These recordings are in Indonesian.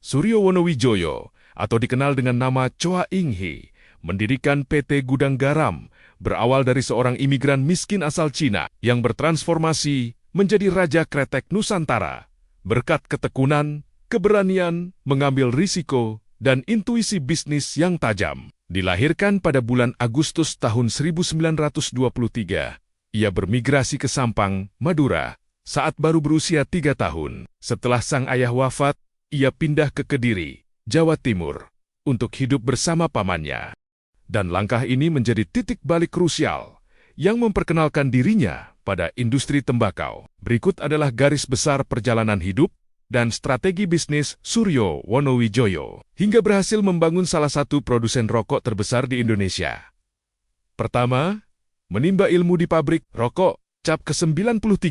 Suryo Wonowijoyo, atau dikenal dengan nama Choa Ing He, mendirikan PT Gudang Garam, berawal dari seorang imigran miskin asal Cina yang bertransformasi menjadi Raja Kretek Nusantara, berkat ketekunan, keberanian, mengambil risiko, dan intuisi bisnis yang tajam. Dilahirkan pada bulan Agustus tahun 1923, ia bermigrasi ke Sampang, Madura, saat baru berusia 3 tahun. Setelah sang ayah wafat, ia pindah ke Kediri, Jawa Timur, untuk hidup bersama pamannya. Dan langkah ini menjadi titik balik krusial yang memperkenalkan dirinya pada industri tembakau. Berikut adalah garis besar perjalanan hidup dan strategi bisnis Suryo Wonowijoyo, hingga berhasil membangun salah satu produsen rokok terbesar di Indonesia. Pertama, menimba ilmu di pabrik rokok cap ke-93.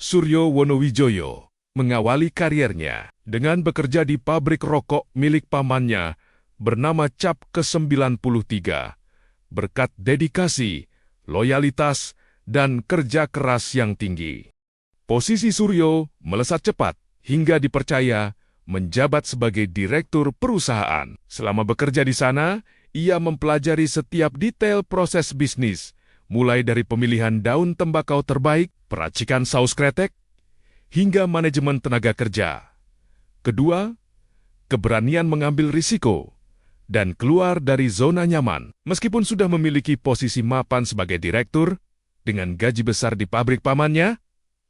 Suryo Wonowijoyo mengawali kariernya dengan bekerja di pabrik rokok milik pamannya bernama Cap ke-93, berkat dedikasi, loyalitas, dan kerja keras yang tinggi. Posisi Suryo melesat cepat hingga dipercaya menjabat sebagai direktur perusahaan. Selama bekerja di sana, ia mempelajari setiap detail proses bisnis, mulai dari pemilihan daun tembakau terbaik, peracikan saus kretek, hingga manajemen tenaga kerja. Kedua, keberanian mengambil risiko dan keluar dari zona nyaman. Meskipun sudah memiliki posisi mapan sebagai direktur dengan gaji besar di pabrik pamannya,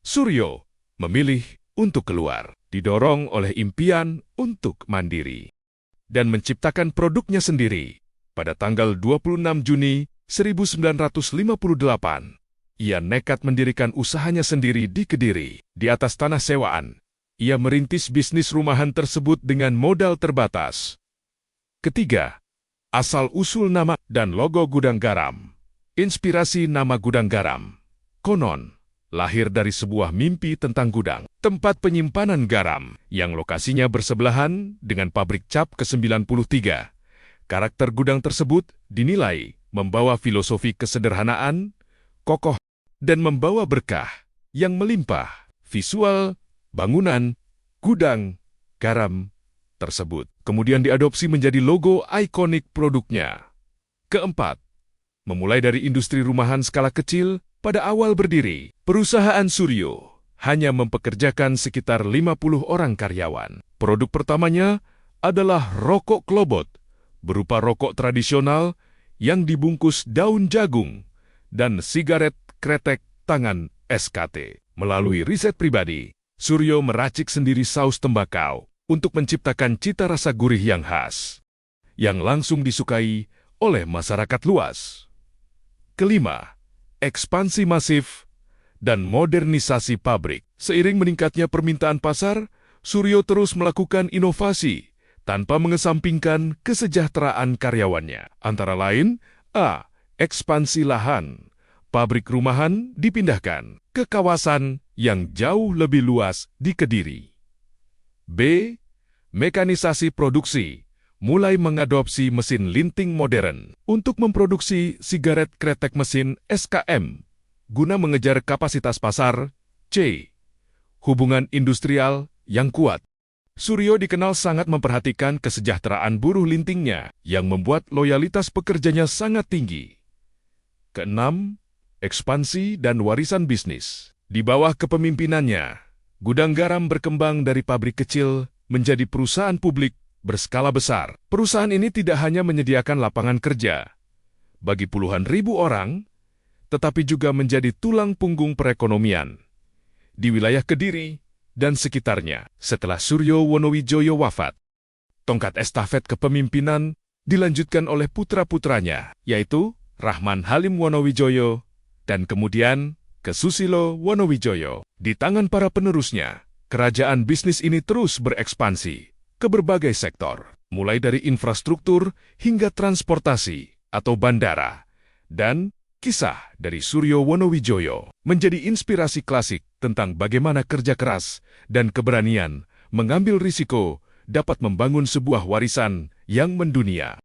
Suryo memilih untuk keluar, didorong oleh impian untuk mandiri dan menciptakan produknya sendiri. Pada tanggal 26 Juni 1958, ia nekat mendirikan usahanya sendiri di Kediri. Di atas tanah sewaan, ia merintis bisnis rumahan tersebut dengan modal terbatas. Ketiga, asal-usul nama dan logo Gudang Garam. Inspirasi nama Gudang Garam konon lahir dari sebuah mimpi tentang gudang, tempat penyimpanan garam, yang lokasinya bersebelahan dengan pabrik cap ke-93. Karakter gudang tersebut dinilai membawa filosofi kesederhanaan, kokoh, dan membawa berkah yang melimpah. Visual bangunan Gudang Garam tersebut kemudian diadopsi menjadi logo ikonik produknya. Keempat, memulai dari industri rumahan skala kecil. Pada awal berdiri, perusahaan Suryo hanya mempekerjakan sekitar 50 orang karyawan. Produk pertamanya adalah rokok klobot, berupa rokok tradisional yang dibungkus daun jagung, dan sigaret kretek tangan SKT. Melalui riset pribadi, Suryo meracik sendiri saus tembakau untuk menciptakan cita rasa gurih yang khas, yang langsung disukai oleh masyarakat luas. Kelima, ekspansi masif dan modernisasi pabrik. Seiring meningkatnya permintaan pasar, Suryo terus melakukan inovasi tanpa mengesampingkan kesejahteraan karyawannya. Antara lain, A. Ekspansi lahan. Pabrik rumahan dipindahkan ke kawasan yang jauh lebih luas di Kediri. B. Mekanisasi produksi. Mulai mengadopsi mesin linting modern untuk memproduksi sigaret kretek mesin SKM guna mengejar kapasitas pasar. C. Hubungan industrial yang kuat. Suryo dikenal sangat memperhatikan kesejahteraan buruh lintingnya yang membuat loyalitas pekerjanya sangat tinggi. Keenam, ekspansi dan warisan bisnis. Di bawah kepemimpinannya, Gudang Garam berkembang dari pabrik kecil menjadi perusahaan publik berskala besar. Perusahaan ini tidak hanya menyediakan lapangan kerja bagi puluhan ribu orang, tetapi juga menjadi tulang punggung perekonomian di wilayah Kediri dan sekitarnya. Setelah Suryo Wonowijoyo wafat, tongkat estafet kepemimpinan dilanjutkan oleh putra-putranya, yaitu Rahman Halim Wonowijoyo dan kemudian Kesusilo Wonowijoyo. Di tangan para penerusnya, kerajaan bisnis ini terus berekspansi ke berbagai sektor, mulai dari infrastruktur hingga transportasi atau bandara. Dan kisah dari Suryo Wonowijoyo menjadi inspirasi klasik tentang bagaimana kerja keras dan keberanian mengambil risiko dapat membangun sebuah warisan yang mendunia.